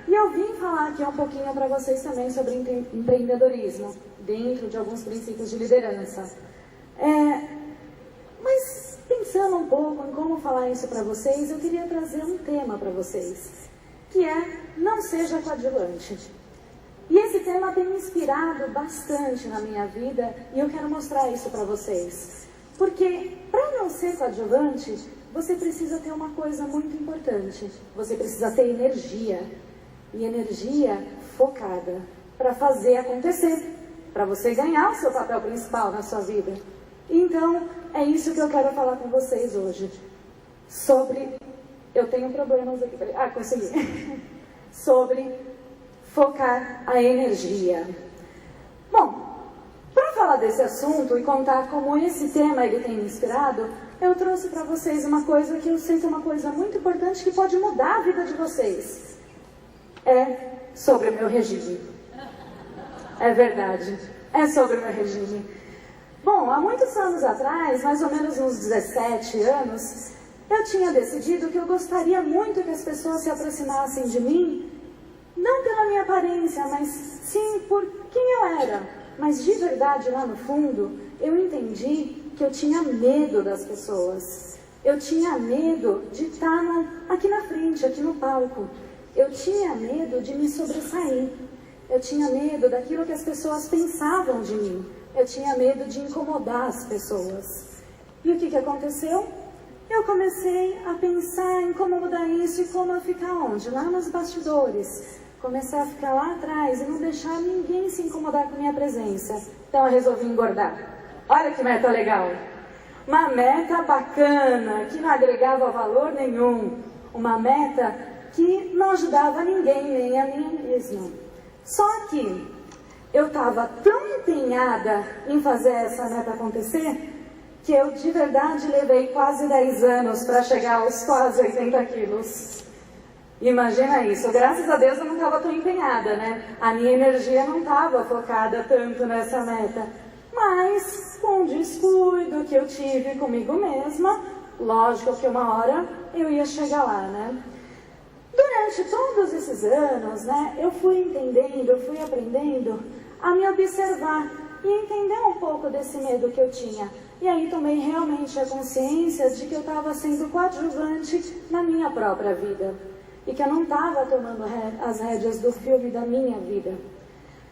E eu vim falar aqui um pouquinho para vocês também sobre empreendedorismo, dentro de alguns princípios de liderança. Mas pensando um pouco em como falar isso para vocês, eu queria trazer um tema para vocês, que é não seja coadjuvante. E esse tema tem me inspirado bastante na minha vida e eu quero mostrar isso para vocês. Porque para não ser coadjuvante, você precisa ter uma coisa muito importante. Você precisa ter energia. E energia focada para fazer acontecer, para você ganhar o seu papel principal na sua vida. Então, é isso que eu quero falar com vocês hoje. Sobre... Eu tenho problemas aqui. Consegui. Sobre focar a energia. Bom, para falar desse assunto e contar como esse tema ele tem me inspirado, eu trouxe para vocês uma coisa que eu sei que é uma coisa muito importante que pode mudar a vida de vocês. É sobre o meu regime. É verdade, é sobre o meu regime. Bom, há muitos anos atrás, mais ou menos uns 17 anos, eu tinha decidido que eu gostaria muito que as pessoas se aproximassem de mim, não pela minha aparência, mas sim por quem eu era. Mas de verdade, lá no fundo, eu entendi que eu tinha medo das pessoas. Eu tinha medo de estar aqui na frente, aqui no palco. Eu tinha medo de me sobressair. Eu tinha medo daquilo que as pessoas pensavam de mim. Eu tinha medo de incomodar as pessoas. E o que aconteceu? Eu comecei a pensar em como mudar isso e como eu ficar onde? Lá nos bastidores. Comecei a ficar lá atrás e não deixar ninguém se incomodar com a minha presença. Então eu resolvi engordar. Olha que meta legal. Uma meta bacana, que não agregava valor nenhum. Uma meta que não ajudava ninguém, nem a mim mesma. Só que eu estava tão empenhada em fazer essa meta acontecer, que eu de verdade levei quase 10 anos para chegar aos quase 80 quilos. Imagina isso, graças a Deus eu não estava tão empenhada, né? A minha energia não estava focada tanto nessa meta. Mas, com o descuido que eu tive comigo mesma, lógico que uma hora eu ia chegar lá, né? Durante todos esses anos, né, eu fui entendendo, eu fui aprendendo a me observar e entender um pouco desse medo que eu tinha. E aí tomei realmente a consciência de que eu estava sendo coadjuvante na minha própria vida. E que eu não estava tomando as rédeas do filme da minha vida.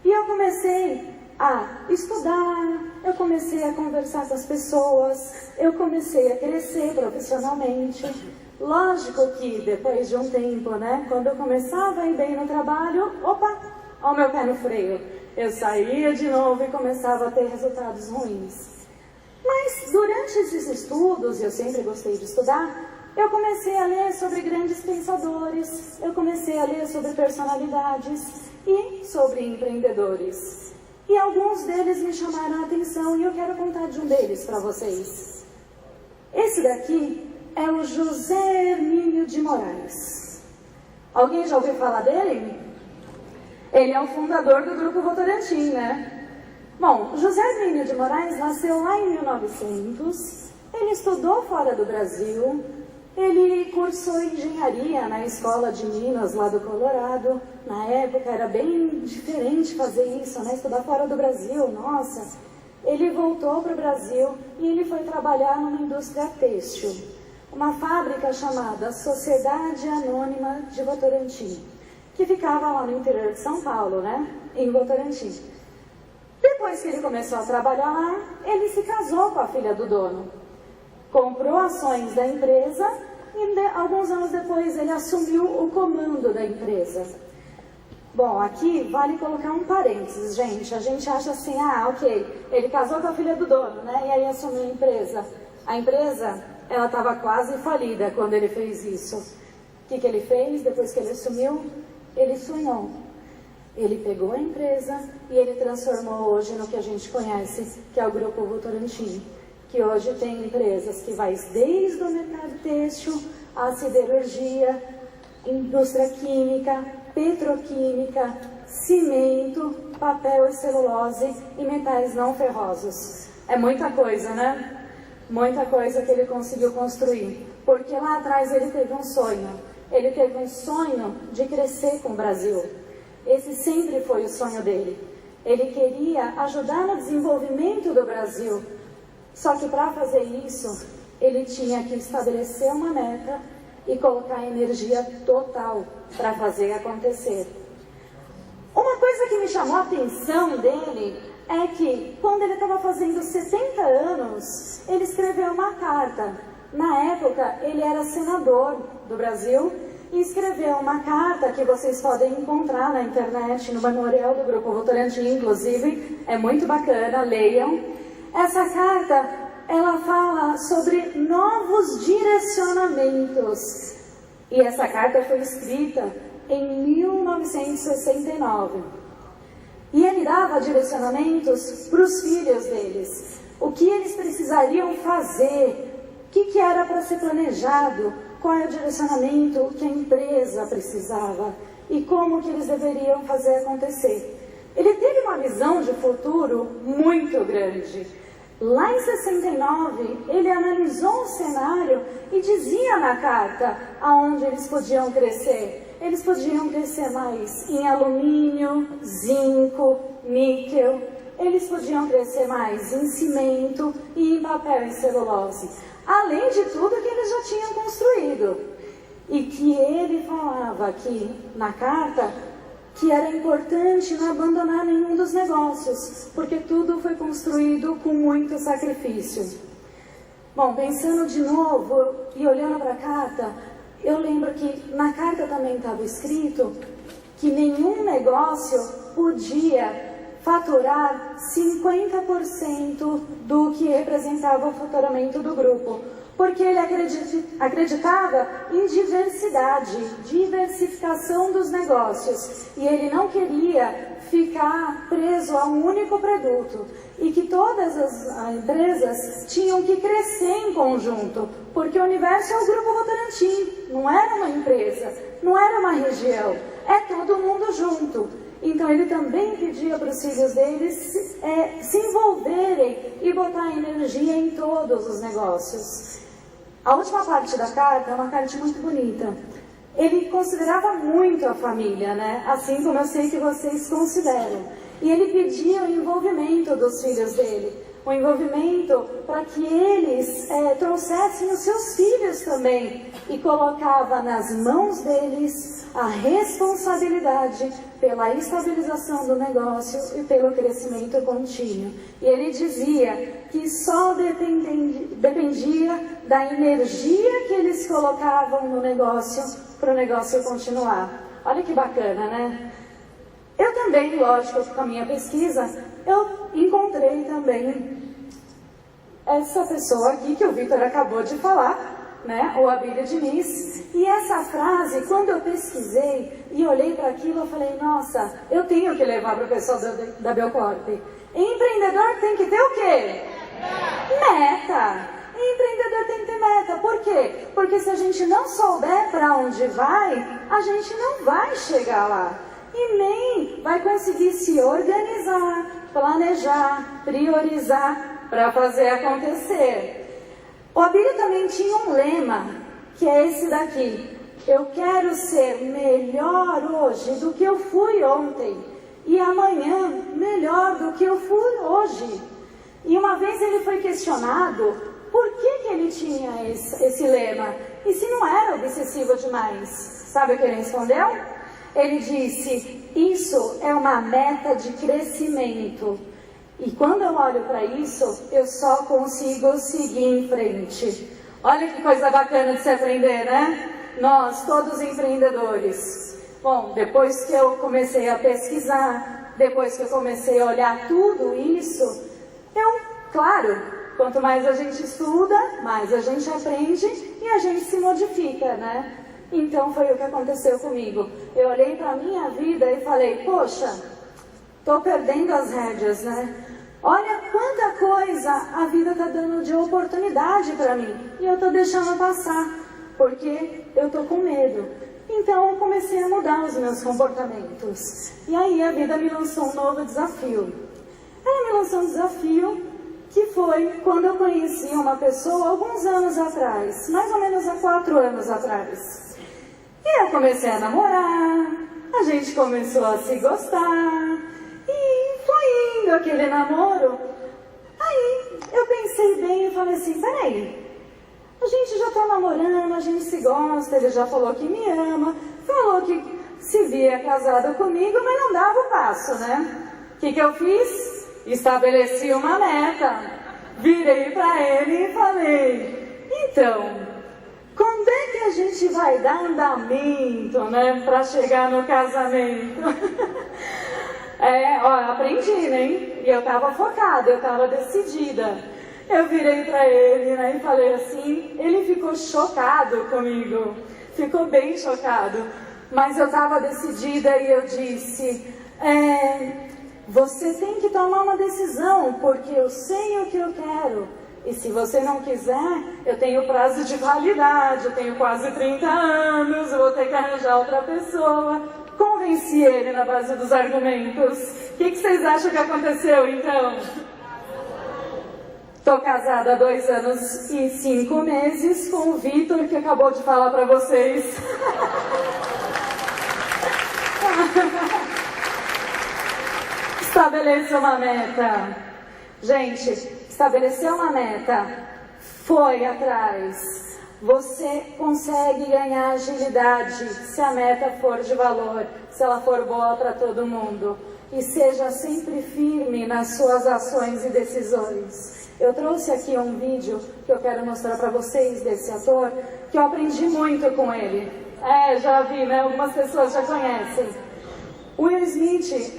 E eu comecei a estudar, eu comecei a conversar com as pessoas, eu comecei a crescer profissionalmente. Lógico que depois de um tempo, né, quando eu começava a ir bem no trabalho, opa, ó o meu pé no freio. Eu saía de novo e começava a ter resultados ruins. Mas durante esses estudos, eu sempre gostei de estudar, eu comecei a ler sobre grandes pensadores, eu comecei a ler sobre personalidades e sobre empreendedores. E alguns deles me chamaram a atenção e eu quero contar de um deles para vocês. Esse daqui é o José Hermínio de Moraes. Alguém já ouviu falar dele? Ele é o fundador do Grupo Votorantim, né? Bom, José Hermínio de Moraes nasceu lá em 1900, ele estudou fora do Brasil, ele cursou engenharia na Escola de Minas, lá do Colorado. Na época era bem diferente fazer isso, né? Estudar fora do Brasil, nossa. Ele voltou para o Brasil e ele foi trabalhar numa indústria têxtil. Uma fábrica chamada Sociedade Anônima de Votorantim, que ficava lá no interior de São Paulo, né? Em Votorantim. Depois que ele começou a trabalhar lá, ele se casou com a filha do dono. Comprou ações da empresa e alguns anos depois ele assumiu o comando da empresa. Bom, aqui vale colocar um parênteses, gente. A gente acha assim, ok, ele casou com a filha do dono, né? E aí assumiu a empresa. A empresa, ela estava quase falida quando ele fez isso. O que ele fez depois que ele assumiu? Ele sonhou. Ele pegou a empresa e ele transformou hoje no que a gente conhece, que é o Grupo Votorantim, que hoje tem empresas que vai desde o mercado têxtil, a siderurgia, indústria química, petroquímica, cimento, papel e celulose e metais não ferrosos. É muita coisa, né? Muita coisa que ele conseguiu construir. Porque lá atrás ele teve um sonho. Ele teve um sonho de crescer com o Brasil. Esse sempre foi o sonho dele. Ele queria ajudar no desenvolvimento do Brasil. Só que para fazer isso, ele tinha que estabelecer uma meta e colocar energia total para fazer acontecer. Uma coisa que me chamou a atenção dele é que, quando ele estava fazendo 70 anos, ele escreveu uma carta. Na época, ele era senador do Brasil e escreveu uma carta que vocês podem encontrar na internet, no memorial do Grupo Votorantim, inclusive, é muito bacana, leiam. Essa carta, ela fala sobre novos direcionamentos. E essa carta foi escrita em 1969. E ele dava direcionamentos para os filhos deles. O que eles precisariam fazer, o que era para ser planejado, qual é o direcionamento que a empresa precisava e como que eles deveriam fazer acontecer. Ele teve uma visão de futuro muito grande. Lá em 69, ele analisou o cenário e dizia na carta aonde eles podiam crescer. Eles podiam crescer mais em alumínio, zinco, níquel. Eles podiam crescer mais em cimento e em papel e celulose. Além de tudo que eles já tinham construído. E que ele falava aqui na carta que era importante não abandonar nenhum dos negócios, porque tudo foi construído com muito sacrifício. Bom, pensando de novo e olhando para a carta, eu lembro que na carta também estava escrito que nenhum negócio podia faturar 50% do que representava o faturamento do grupo, porque ele acreditava em diversificação dos negócios, e ele não queria ficar preso a um único produto, e que todas as empresas tinham que crescer em conjunto, porque o universo é o Grupo Votorantim, não era uma empresa, não era uma região, é todo mundo junto. Então ele também pedia para os filhos deles se envolverem e botar energia em todos os negócios. A última parte da carta é uma carta muito bonita. Ele considerava muito a família, né? Assim como eu sei que vocês consideram. E ele pedia o envolvimento dos filhos dele. O envolvimento para que eles trouxessem os seus filhos também. E colocava nas mãos deles a responsabilidade pela estabilização do negócio e pelo crescimento contínuo. E ele dizia que só dependia da energia que eles colocavam no negócio para o negócio continuar. Olha que bacana, né? Eu também, lógico, com a minha pesquisa, eu encontrei também essa pessoa aqui que o Vitor acabou de falar, né? O Abílio Diniz. E essa frase, quando eu pesquisei e olhei para aquilo, eu falei, nossa, eu tenho que levar para o pessoal da Belcorp. Empreendedor tem que ter o quê? Meta! Empreendedor tem que ter meta. Por quê? Porque se a gente não souber para onde vai, a gente não vai chegar lá. E nem vai conseguir se organizar, planejar, priorizar para fazer acontecer. O Abílio também tinha um lema, que é esse daqui. Eu quero ser melhor hoje do que eu fui ontem. E amanhã melhor do que eu fui hoje. E uma vez ele foi questionado por que ele tinha esse lema. E se não era obsessivo demais? Sabe o que ele respondeu? Ele disse, isso é uma meta de crescimento. E quando eu olho para isso, eu só consigo seguir em frente. Olha que coisa bacana de se aprender, né? Nós, todos empreendedores. Bom, depois que eu comecei a pesquisar, depois que eu comecei a olhar tudo isso, claro, quanto mais a gente estuda, mais a gente aprende e a gente se modifica, né? Então foi o que aconteceu comigo. Eu olhei para a minha vida e falei, poxa, estou perdendo as rédeas, né? Olha quanta coisa a vida está dando de oportunidade para mim. E eu estou deixando passar, porque eu estou com medo. Então eu comecei a mudar os meus comportamentos. E aí a vida me lançou um novo desafio. Ela me lançou um desafio que foi quando eu conheci uma pessoa alguns anos atrás, mais ou menos há 4 anos atrás. E eu comecei a namorar, a gente começou a se gostar, e foi indo aquele namoro. Aí eu pensei bem e falei assim, peraí, a gente já tá namorando, a gente se gosta, ele já falou que me ama, falou que se via casado comigo, mas não dava o passo, né? O que eu fiz? Estabeleci uma meta, virei pra ele e falei, então, quando é que a gente vai dar andamento, né, pra chegar no casamento? Aprendi, né? E eu tava focada, eu tava decidida. Eu virei pra ele, né, e falei assim, ele ficou chocado comigo, ficou bem chocado, mas eu tava decidida e eu disse, você tem que tomar uma decisão, porque eu sei o que eu quero. E se você não quiser, eu tenho prazo de validade, eu tenho quase 30 anos, eu vou ter que arranjar outra pessoa. Convenci ele na base dos argumentos. O que vocês acham que aconteceu, então? Tô casada há 2 anos e 5 meses com o Vitor, que acabou de falar pra vocês. Estabeleça uma meta. Gente, estabeleceu uma meta, foi atrás. Você consegue ganhar agilidade se a meta for de valor, se ela for boa para todo mundo. E seja sempre firme nas suas ações e decisões. Eu trouxe aqui um vídeo que eu quero mostrar para vocês desse ator, que eu aprendi muito com ele. Já vi, né? Algumas pessoas já conhecem. Will Smith,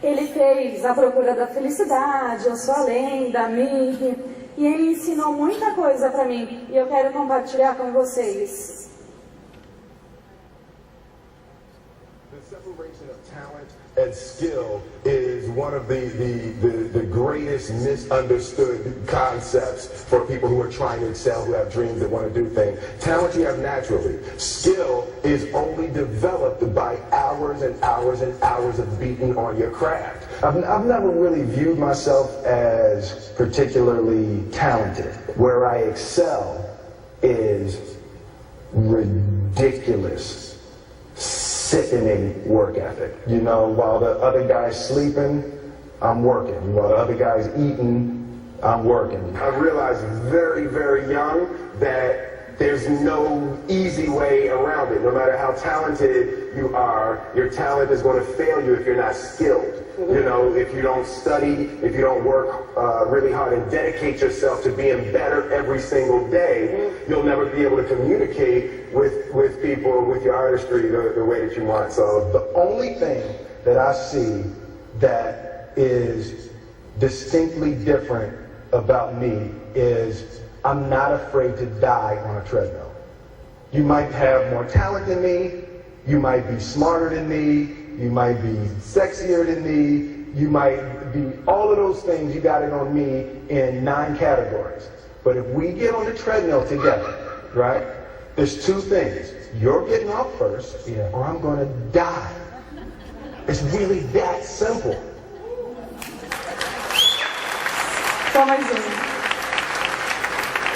ele fez A Procura da Felicidade, Eu Sou a Lenda, Mig, e ele ensinou muita coisa para mim, e eu quero compartilhar com vocês. The separation of talent and skill is one of the greatest misunderstood concepts for people who are trying to excel, who have dreams, that want to do things. Talent you have naturally. Skill is only developed by hours and hours and hours of beating on your craft. I've never really viewed myself as particularly talented. Where I excel is ridiculous, sickening work ethic. You know, while the other guy's sleeping, I'm working. While the other guy's eating, I'm working. I realized very, very young that there's no easy way around it. No matter how talented you are, your talent is going to fail you if you're not skilled. You know, if you don't study, if you don't work really hard and dedicate yourself to being better every single day, you'll never be able to communicate with people, with your artistry, the way that you want. So the only thing that I see that is distinctly different about me is I'm not afraid to die on a treadmill. You might have more talent than me, you might be smarter than me, you might be sexier than me, you might be all of those things, you got it on me in 9 categories. But if we get on the treadmill together, right, there's 2 things. You're getting off first, or I'm going to die. It's really that simple.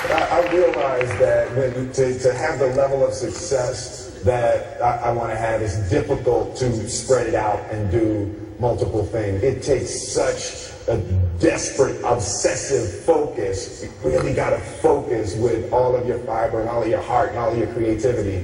I realize that to have the level of success that I want to have, is difficult to spread it out and do multiple things. It takes such a desperate, obsessive focus. You really got to focus with all of your fiber and all of your heart and all of your creativity